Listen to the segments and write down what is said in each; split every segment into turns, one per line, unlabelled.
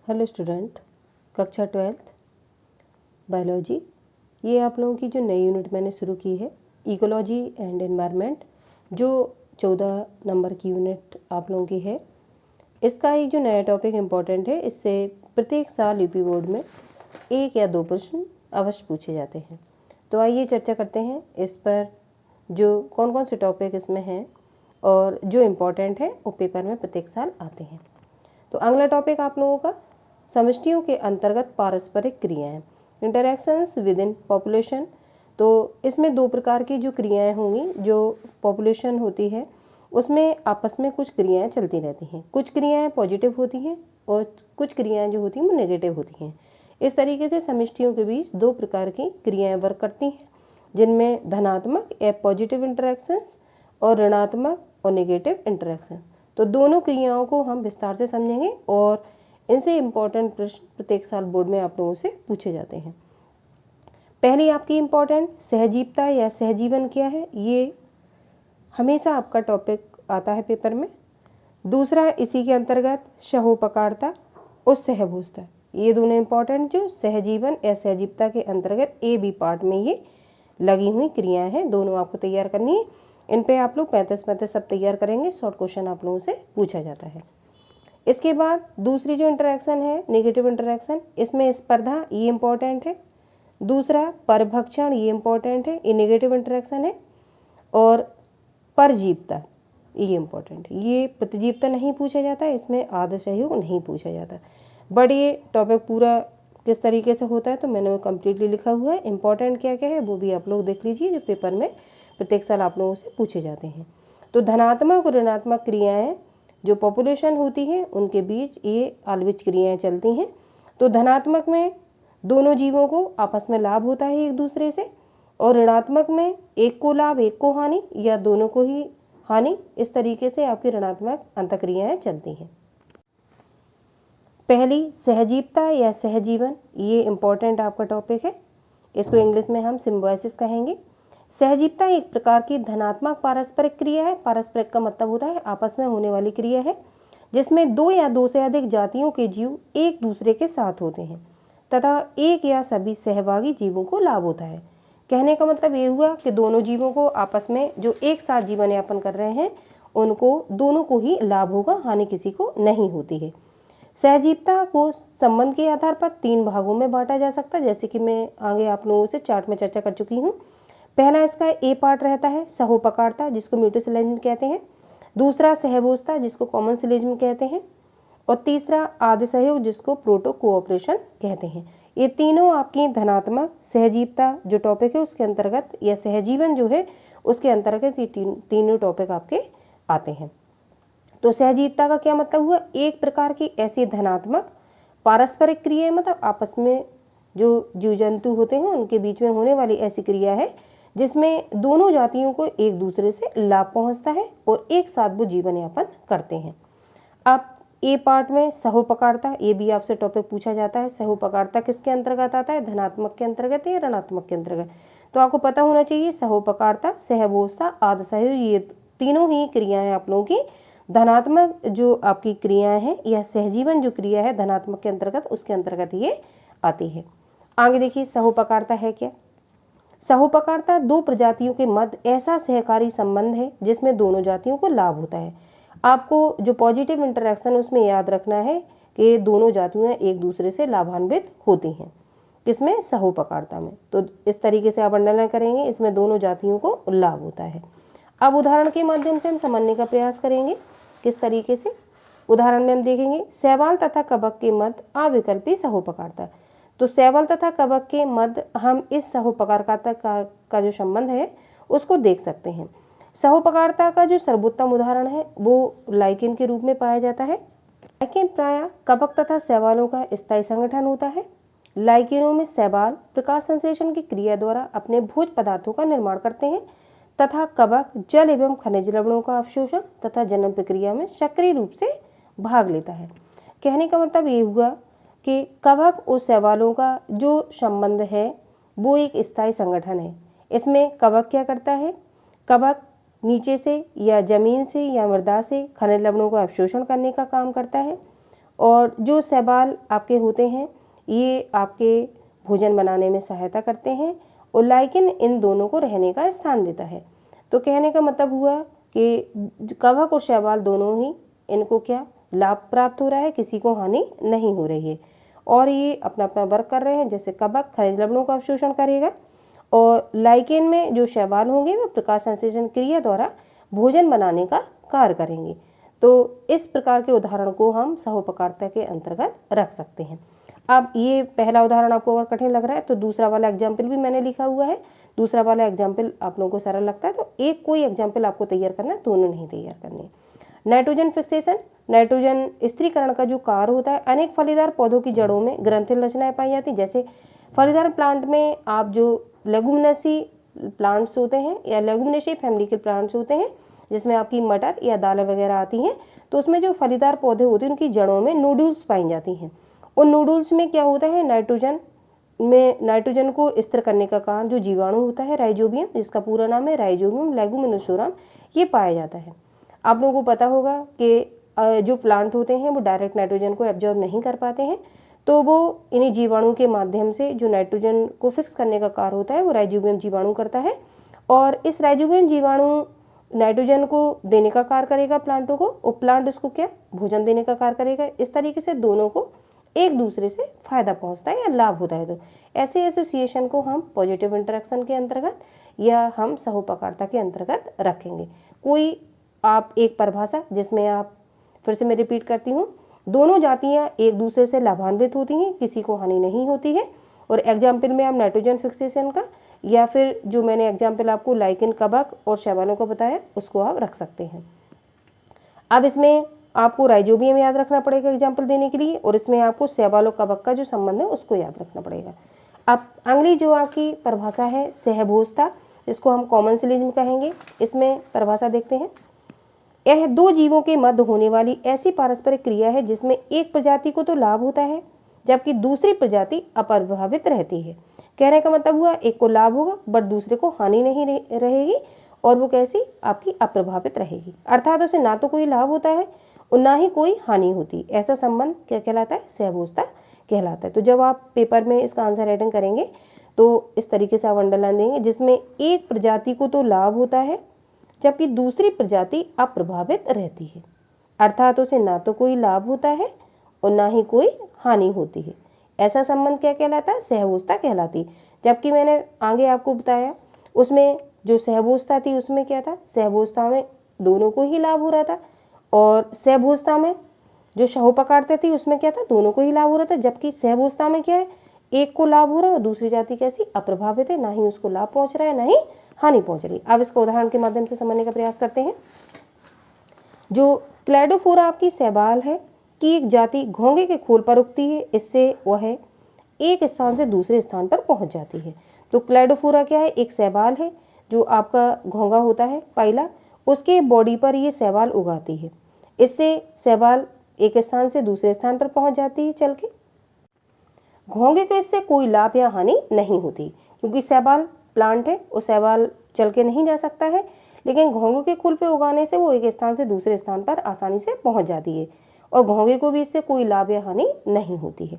Hello student, कक्षा 12th biology. ये आप लोगों की जो नई यूनिट मैंने शुरू की है इकोलॉजी एंड एनवायरनमेंट, जो 14 नंबर की यूनिट आप लोगों की है। इसका एक जो नया टॉपिक इम्पोर्टेंट है, इससे प्रत्येक साल यूपी बोर्ड में 1 या 2 प्रश्न अवश्य पूछे जाते हैं। तो आइए चर्चा करते हैं इस पर, जो कौन कौन से टॉपिक इसमें हैं और जो इम्पोर्टेंट है वो पेपर में प्रत्येक साल आते हैं। तो अगला टॉपिक आप लोगों का समष्टियों के अंतर्गत पारस्परिक क्रियाएं, इंटरैक्शंस विद इन पॉपुलेशन। तो इसमें 2 प्रकार की जो क्रियाएं होंगी, जो पॉपुलेशन होती है उसमें आपस में कुछ क्रियाएं चलती रहती हैं। कुछ क्रियाएं पॉजिटिव होती हैं और कुछ क्रियाएं जो होती हैं वो नेगेटिव होती हैं। इस तरीके से समष्टियों के बीच 2 प्रकार की क्रियाएं वर्क करती हैं, जिनमें धनात्मक या पॉजिटिव इंटरैक्शंस और ऋणात्मक और नेगेटिव इंटरैक्शन। तो दोनों क्रियाओं को हम विस्तार से समझेंगे और इनसे इम्पोर्टेंट प्रश्न प्रत्येक साल बोर्ड में आप लोगों से पूछे जाते हैं। पहली आपकी इम्पोर्टेंट सहजीवता या सहजीवन क्या है, ये हमेशा आपका टॉपिक आता है पेपर में। दूसरा इसी के अंतर्गत सहोपकारता और सहभोजता, ये दोनों इम्पोर्टेंट जो सहजीवन या सहजीवता के अंतर्गत ए बी पार्ट में ये लगी हुई क्रियाएं हैं, दोनों आपको तैयार करनी है। इन पे आप लोग 35 सब तैयार करेंगे, शॉर्ट क्वेश्चन आप लोगों से पूछा जाता है। इसके बाद दूसरी जो इंटरैक्शन है नेगेटिव इंटरैक्शन, इसमें स्पर्धा, ये इम्पोर्टेंट है। दूसरा परभक्षण, ये इम्पोर्टेंट है, ये नेगेटिव इंटरैक्शन है। और परजीवता, ये इम्पोर्टेंट है। ये प्रतिजीवता नहीं पूछा जाता, इसमें आदर्श सहयोग नहीं पूछा जाता। बट ये टॉपिक पूरा किस तरीके से होता है तो मैंने वो कम्प्लीटली लिखा हुआ है। इंपॉर्टेंट क्या क्या है वो भी आप लोग देख लीजिए, जो पेपर में प्रत्येक साल आप लोगों से पूछे जाते हैं। तो धनात्मक और ऋणात्मक क्रियाएं जो पॉपुलेशन होती है उनके बीच ये आल्विच क्रियाएं चलती हैं। तो धनात्मक में दोनों जीवों को आपस में लाभ होता है एक दूसरे से, और ऋणात्मक में एक को लाभ एक को हानि या दोनों को ही हानि। इस तरीके से आपकी ऋणात्मक अंतःक्रियाएं चलती हैं। पहली सहजीवता या सहजीवन, ये इम्पोर्टेंट आपका टॉपिक है। इसको इंग्लिश में हम सिम्बायोसिस कहेंगे। सहजीवता एक प्रकार की धनात्मक पारस्परिक क्रिया है। पारस्परिक का मतलब होता है आपस में होने वाली क्रिया है, जिसमें 2 या 2 से अधिक जातियों के जीव एक दूसरे के साथ होते हैं तथा एक या सभी सहभागी जीवों को लाभ होता है। कहने का मतलब ये हुआ कि दोनों जीवों को आपस में जो एक साथ जीवन यापन कर रहे हैं उनको दोनों को ही लाभ होगा, हानि किसी को नहीं होती है। सहजीवता को संबंध के आधार पर 3 भागों में बांटा जा सकता है, जैसे कि मैं आगे आप लोगों से चार्ट में चर्चा कर चुकी हूँ। पहला इसका ए पार्ट रहता है सहोपकारता, जिसको म्यूटोसिलेज्म कहते हैं। दूसरा सहभोजता, जिसको कॉमन सिलेज्म कहते हैं। और तीसरा आद्य सहयोग, जिसको प्रोटो कोऑपरेशन कहते हैं। ये तीनों आपकी धनात्मक सहजीवता जो टॉपिक है उसके अंतर्गत, या सहजीवन जो है उसके अंतर्गत ये तीनों टॉपिक आपके आते हैं। तो सहजीवता का क्या मतलब हुआ, एक प्रकार की ऐसी धनात्मक पारस्परिक क्रिया, मतलब आपस में जो जीव जंतु होते हैं उनके बीच में होने वाली ऐसी क्रिया है जिसमें दोनों जातियों को एक दूसरे से लाभ पहुंचता है और एक साथ वो जीवन यापन करते हैं। अब ए पार्ट में सहोपकारता, ये भी आपसे टॉपिक पूछा जाता है। सहोपकारता किसके अंतर्गत आता है, धनात्मक के अंतर्गत या ऋणात्मक के अंतर्गत। तो आपको पता होना चाहिए सहोपकारता, सहभोजता, आद्य सहयोग, ये तीनों ही क्रियाएं आप लोगों की धनात्मक जो आपकी क्रियाएं हैं या सहजीवन जो क्रिया है धनात्मक के अंतर्गत, उसके अंतर्गत ये आती है। आगे देखिए सहोपकारता है क्या। सहोपकारता 2 प्रजातियों के मध्य ऐसा सहकारी संबंध है जिसमें दोनों जातियों को लाभ होता है। आपको जो पॉजिटिव इंटरैक्शन उसमें याद रखना है कि दोनों जातियां एक दूसरे से लाभान्वित होती हैं, किसमें, सहोपकारता में। तो इस तरीके से आप अंडरलाइन करेंगे, इसमें दोनों जातियों को लाभ होता है। अब उदाहरण के माध्यम से हम समझने का प्रयास करेंगे किस तरीके से। उदाहरण में हम देखेंगे शैवाल तथा कवक के मध्य अविकल्पी सहोपकारता। तो शैवाल तथा कवक के मध्य हम इस सहोपकारता का जो संबंध है उसको देख सकते हैं। सहोपकारता का जो सर्वोत्तम उदाहरण है वो लाइकेन के रूप में पाया जाता है। लाइकेन प्रायः कवक तथा शैवालों का स्थायी संगठन होता है। लाइकेनों में शैवाल प्रकाश संश्लेषण की क्रिया द्वारा अपने भोज पदार्थों का निर्माण करते हैं तथा कवक जल एवं खनिज लवणों का अवशोषण तथा जनन प्रक्रिया में सक्रिय रूप से भाग लेता है। कहने का मतलब ये हुआ कि कवक और शैवालों का जो संबंध है वो एक स्थायी संगठन है। इसमें कवक क्या करता है, कवक नीचे से या जमीन से या मृदा से खनिज लवणों का अवशोषण करने का काम करता है और जो शैवाल आपके होते हैं ये आपके भोजन बनाने में सहायता करते हैं और लाइकेन इन दोनों को रहने का स्थान देता है। तो कहने का मतलब हुआ कि कवक और शैवाल दोनों ही इनको क्या लाभ प्राप्त हो रहा है, किसी को हानि नहीं हो रही है और ये अपना अपना वर्क कर रहे हैं। जैसे कवक खनिज लवणों का अवशोषण करेगा और लाइकेन में जो शैवाल होंगे वो प्रकाश संश्लेषण क्रिया द्वारा भोजन बनाने का कार्य करेंगे। तो इस प्रकार के उदाहरण को हम सहोपकारिता के अंतर्गत रख सकते हैं। अब ये पहला उदाहरण आपको अगर कठिन लग रहा है तो दूसरा वाला एग्जाम्पल भी मैंने लिखा हुआ है। दूसरा वाला एग्जाम्पल आप लोगों को सरल लगता है तो एक कोई एग्जाम्पल आपको तैयार करना है, दोनों नहीं तैयार करने। नाइट्रोजन फिक्सेशन, नाइट्रोजन स्थिरीकरण का जो कार्य होता है, अनेक फलीदार पौधों की जड़ों में ग्रंथिल रचनाएं पाई जाती हैं। जैसे फलीदार प्लांट में आप जो लेगुमिनेसी प्लांट्स होते हैं या लेगुमिनेसी फैमिली के प्लांट्स होते हैं जिसमें आपकी मटर या दालें वगैरह आती हैं, तो उसमें जो फलीदार पौधे होते हैं उनकी जड़ों में नोड्यूल्स पाई जाती हैं। उन नोड्यूल्स में क्या होता है, नाइट्रोजन को स्थिर करने का काम जो जीवाणु होता है राइजोबियम, जिसका पूरा नाम है राइजोबियम लेगुमिनोसोरम, ये पाया जाता है। आप लोगों को पता होगा कि जो प्लांट होते हैं वो डायरेक्ट नाइट्रोजन को एब्जॉर्ब नहीं कर पाते हैं, तो वो इन्हीं जीवाणु के माध्यम से जो नाइट्रोजन को फिक्स करने का कार्य होता है वो राइजोबियम जीवाणु करता है और इस राइजोबियम जीवाणु नाइट्रोजन को देने का कार्य करेगा प्लांटों को और प्लांट उसको क्या भोजन देने का कार्य करेगा। इस तरीके से दोनों को एक दूसरे से फायदा पहुंचता है या लाभ होता है। तो ऐसे एसोसिएशन को हम पॉजिटिव इंटरेक्शन के अंतर्गत या हम सहोपकारिता के अंतर्गत रखेंगे। कोई आप एक परिभाषा जिसमें आप फिर से मैं रिपीट करती हूँ, दोनों जातियाँ एक दूसरे से लाभान्वित होती हैं, किसी को हानि नहीं होती है। और एग्जाम्पल में आप नाइट्रोजन फिक्सेशन का या फिर जो मैंने एग्जाम्पल आपको लाइकेन कवक और शैवालों का बताया उसको आप रख सकते हैं। अब इसमें आपको राइजोबियम याद रखना पड़ेगा एग्जाम्पल देने के लिए और इसमें आपको शैवाल और कवक का जो संबंध है उसको याद रखना पड़ेगा। अब अगली जो आपकी परिभाषा है सहभोजता, इसको हम कॉमन सिलिज्म कहेंगे। इसमें परिभाषा देखते हैं, यह दो जीवों के मध्य होने वाली ऐसी पारस्परिक क्रिया है जिसमें एक प्रजाति को तो लाभ होता है जबकि दूसरी प्रजाति अप्रभावित रहती है। कहने का मतलब हुआ एक को लाभ होगा बट दूसरे को हानि नहीं रहेगी और वो कैसी आपकी अप्रभावित रहेगी, अर्थात उसे ना तो कोई लाभ होता है और ना ही कोई हानि होती। ऐसा संबंध क्या कहलाता है, सहभोजता कहलाता है। तो जब आप पेपर में इसका आंसर राइटिंग करेंगे तो इस तरीके से आप अंडरलाइन देंगे, जिसमें एक प्रजाति को तो लाभ होता है जबकि दूसरी प्रजाति अप्रभावित रहती है, अर्थात उसे ना तो कोई लाभ होता है और ना ही कोई हानि होती है। ऐसा संबंध क्या कहलाता है, सहभोजता कहलाती। जबकि मैंने आगे आपको बताया उसमें जो सहभोजता थी उसमें क्या था, सहभोजता में दोनों को ही लाभ हो रहा था और सहभोजता में जो सहोपकारिता थी उसमें क्या था, दोनों को ही लाभ हो रहा था। जबकि सहभोजता में क्या है, एक को लाभ हो रहा है और दूसरी जाति कैसी अप्रभावित है, ना ही उसको लाभ पहुंच रहा है ना ही हानि पहुंच रही। अब इसको उदाहरण के माध्यम से समझने का प्रयास करते हैं। जो क्लैडोफोरा आपकी शैवाल है कि एक जाति घोंगे के खोल पर उगती है, इससे वह एक स्थान से दूसरे स्थान पर पहुंच जाती है। तो क्लैडोफोरा क्या है, एक शैवाल है जो आपका घोंगा होता है पाइला, उसके बॉडी पर ये शैवाल उगाती है, इससे शैवाल एक स्थान से दूसरे स्थान पर पहुंच जाती है चल के। घोंगे को इससे कोई लाभ या हानि नहीं होती क्योंकि शैवाल प्लांट है और शैवाल चल के नहीं जा सकता है, लेकिन घोंगे के खोल पे उगाने से वो एक स्थान से दूसरे स्थान पर आसानी से पहुंच जाती है और घोंगे को भी इससे कोई लाभ या हानि नहीं होती है।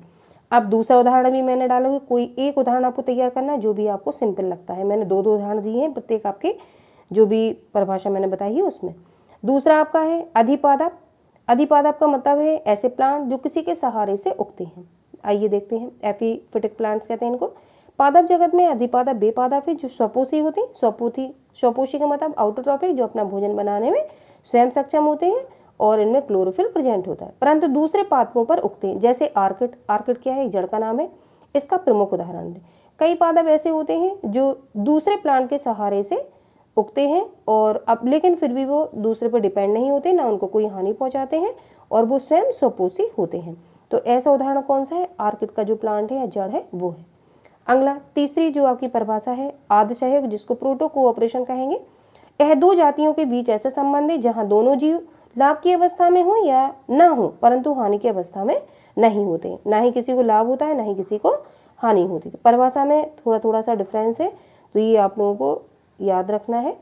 अब दूसरा उदाहरण भी मैंने डाला हुआ, कोई एक उदाहरण आपको तैयार करना है जो भी आपको सिंपल लगता है। मैंने दो उदाहरण दिए हैं प्रत्येक आपके जो भी परिभाषा मैंने बताई है उसमें। दूसरा आपका है अधिपादप। अधिपादप का मतलब है ऐसे प्लांट जो किसी के सहारे से उगते हैं। आइए देखते हैं, एपीफिटिक प्लांट्स कहते हैं इनको। पादप जगत में अधिपादप बेपादप है जो स्वपोषी होते हैं। स्वपोषी का मतलब आउटोट्रॉफिक, जो अपना भोजन बनाने में स्वयं सक्षम होते हैं और इनमें क्लोरोफिल प्रेजेंट होता है, परंतु दूसरे पादपों पर उगते हैं। जैसे आर्किड, आर्किड क्या है, एक जड़ का नाम है, इसका प्रमुख उदाहरण है। कई पादप ऐसे होते हैं जो दूसरे प्लांट के सहारे से उगते हैं और अब लेकिन फिर भी वो दूसरे पर डिपेंड नहीं होते, ना उनको कोई हानि पहुंचाते हैं और वो स्वयं स्वपोषी होते हैं। तो ऐसा उदाहरण कौन सा है, आर्किड का जो प्लांट है या जड़ है वो है। अगला तीसरी जो आपकी परिभाषा है आद्य सहयोग, जिसको प्रोटो कोऑपरेशन कहेंगे। यह दो जातियों के बीच ऐसा संबंध है जहां दोनों जीव लाभ की अवस्था में हो या ना हो परंतु हानि की अवस्था में नहीं होते, ना ही किसी को लाभ होता है ना ही किसी को हानि होती। तो परिभाषा में थोड़ा थोड़ा सा डिफरेंस है, तो ये आप लोगों को याद रखना है।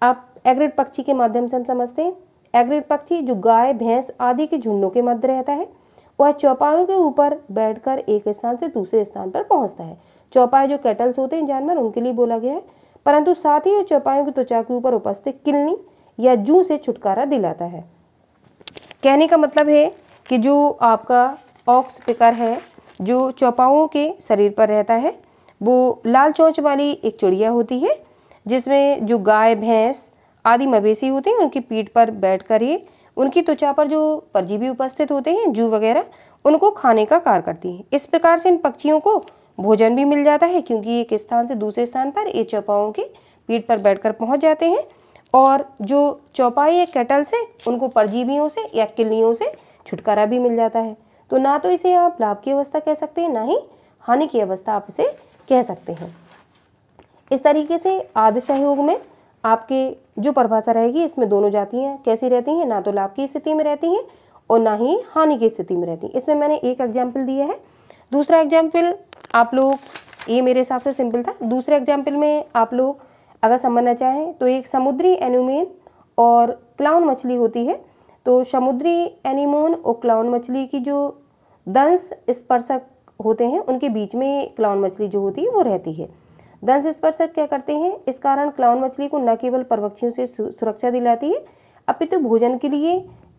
आप एग्रिड पक्षी के माध्यम से हम समझते हैं। एग्रिड पक्षी जो गाय भैंस आदि के झुंडों के मध्य रहता है, वह चौपायों के ऊपर बैठकर एक स्थान से दूसरे स्थान पर पहुंचता है। चौपाए जो कैटल्स होते हैं जानवर, उनके लिए बोला गया है, परंतु साथ ही चौपायों की त्वचा के ऊपर उपस्थित किलनी या जूं से छुटकारा दिलाता है। कहने का मतलब है कि जो आपका ऑक्स पिकर है, जो चौपाओं के शरीर पर रहता है, वो लाल चोंच वाली एक चिड़िया होती है, जिसमें जो गाय, भैंस आदि मवेशी होते हैं उनकी पीठ पर बैठकर ही उनकी त्वचा पर जो परजीवी उपस्थित होते हैं, जूं वगैरह, उनको खाने का कार्य करती हैं। इस प्रकार से इन पक्षियों को भोजन भी मिल जाता है, क्योंकि एक स्थान से दूसरे स्थान पर ये चौपाओं की पीठ पर बैठकर पहुंच जाते हैं। और जो चौपाई या कैटल्स है, उनको परजीवियों से या किलनियों से छुटकारा भी मिल जाता है। तो ना तो इसे आप लाभ की अवस्था कह सकते हैं, ना ही हानि की अवस्था आप इसे कह सकते हैं। इस तरीके से आदि सहयोग में आपके जो परिभाषा रहेगी, इसमें दोनों जातियाँ कैसी रहती हैं, ना तो लाभ की स्थिति में रहती हैं और ना ही हानि की स्थिति में रहती हैं। इसमें मैंने एक एग्जाम्पल दिया है। दूसरा एग्जाम्पल आप लोग, ये मेरे हिसाब से सिंपल था। दूसरे एग्जाम्पल में आप लोग अगर समझना चाहें तो एक समुद्री एनीमोन और क्लाउन मछली होती है। तो समुद्री एनीमोन और क्लाउन मछली की जो दंश स्पर्शक होते हैं, उनके बीच में क्लाउन मछली जो होती है वो रहती है। दंश स्पर्शक क्या करते हैं, इस कारण क्लाउन मछली को न केवल परभक्षियों से सुरक्षा दिलाती है, अपितु भोजन के लिए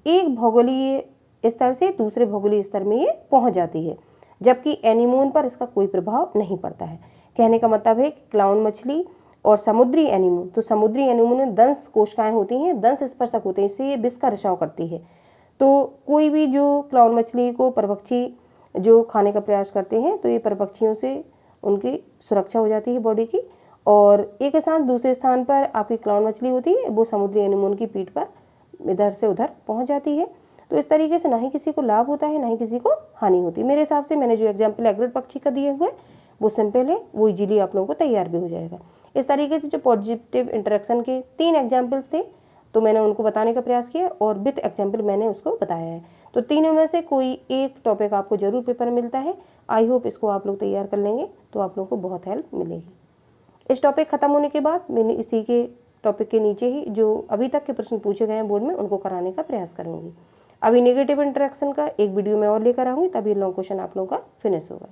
एक भौगोलिक स्तर से दूसरे भौगोलिक स्तर में ये पहुंच जाती है, जबकि एनीमोन पर इसका कोई प्रभाव नहीं पड़ता है। कहने का मतलब है कि क्लाउन मछली और समुद्री एनीमोन, तो समुद्री एनीमोन में दंश कोशिकाएं होती हैं, दंश स्पर्शक होते हैं, इससे ये विष का रिसाव करती है। तो कोई भी जो क्लाउन मछली को परभक्षी जो खाने का प्रयास करते हैं, तो ये परभक्षियों से उनकी सुरक्षा हो जाती है बॉडी की। और एक स्थान दूसरे स्थान पर आपकी क्लाउन मछली होती है, वो समुद्री एनीमोन की पीठ पर इधर से उधर पहुंच जाती है। तो इस तरीके से ना ही किसी को लाभ होता है, ना ही किसी को हानि होती है। मेरे हिसाब से मैंने जो एग्जाम्पल एग्रेट पक्षी का दिए हुए वो सिंपल है, वो इजीली आप लोगों को तैयार भी हो जाएगा। इस तरीके से जो पॉजिटिव इंटरेक्शन के 3 एग्जाम्पल्स थे, तो मैंने उनको बताने का प्रयास किया और विथ एग्जाम्पल मैंने उसको बताया है। तो तीनों में से कोई एक टॉपिक आपको जरूर पेपर में मिलता है। आई होप इसको आप लोग तैयार कर लेंगे तो आप लोगों को बहुत हेल्प मिलेगी। इस टॉपिक खत्म होने के बाद मैंने इसी के टॉपिक के नीचे ही जो अभी तक के प्रश्न पूछे गए हैं बोर्ड में, उनको कराने का प्रयास करूंगी। अभी नेगेटिव इंटरेक्शन का एक वीडियो में और लेकर आऊंगी, तभी लॉन्ग क्वेश्चन आप लोगों का फिनिश होगा।